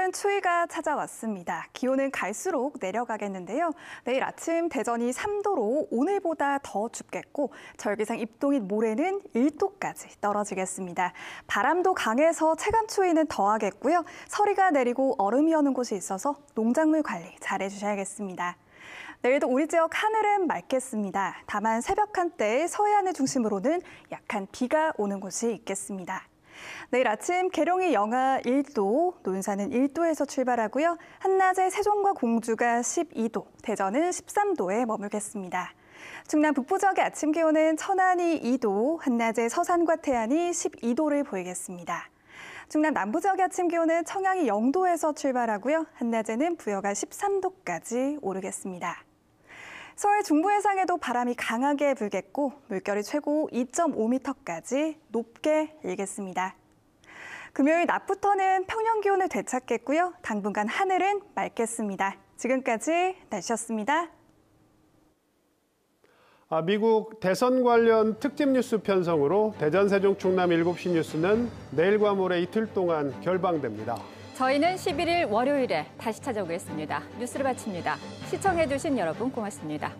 오늘은 추위가 찾아왔습니다. 기온은 갈수록 내려가겠는데요. 내일 아침 대전이 3도로 오늘보다 더 춥겠고 절기상 입동인 모레는 1도까지 떨어지겠습니다. 바람도 강해서 체감 추위는 더하겠고요. 서리가 내리고 얼음이 오는 곳이 있어서 농작물 관리 잘해주셔야겠습니다. 내일도 우리 지역 하늘은 맑겠습니다. 다만 새벽 한때 서해안을 중심으로는 약한 비가 오는 곳이 있겠습니다. 내일 아침 계룡이 영하 1도, 논산은 1도에서 출발하고요. 한낮에 세종과 공주가 12도, 대전은 13도에 머물겠습니다. 충남 북부 지역의 아침 기온은 천안이 2도, 한낮에 서산과 태안이 12도를 보이겠습니다. 충남 남부 지역의 아침 기온은 청양이 0도에서 출발하고요. 한낮에는 부여가 13도까지 오르겠습니다. 서해 중부 해상에도 바람이 강하게 불겠고 물결이 최고 2.5m까지 높게 일겠습니다. 금요일 낮부터는 평년 기온을 되찾겠고요. 당분간 하늘은 맑겠습니다. 지금까지 날씨였습니다. 미국 대선 관련 특집 뉴스 편성으로 대전, 세종, 충남 7시 뉴스는 내일과 모레 이틀 동안 결방됩니다. 저희는 11일 월요일에 다시 찾아오겠습니다. 뉴스를 마칩니다. 시청해주신 여러분 고맙습니다.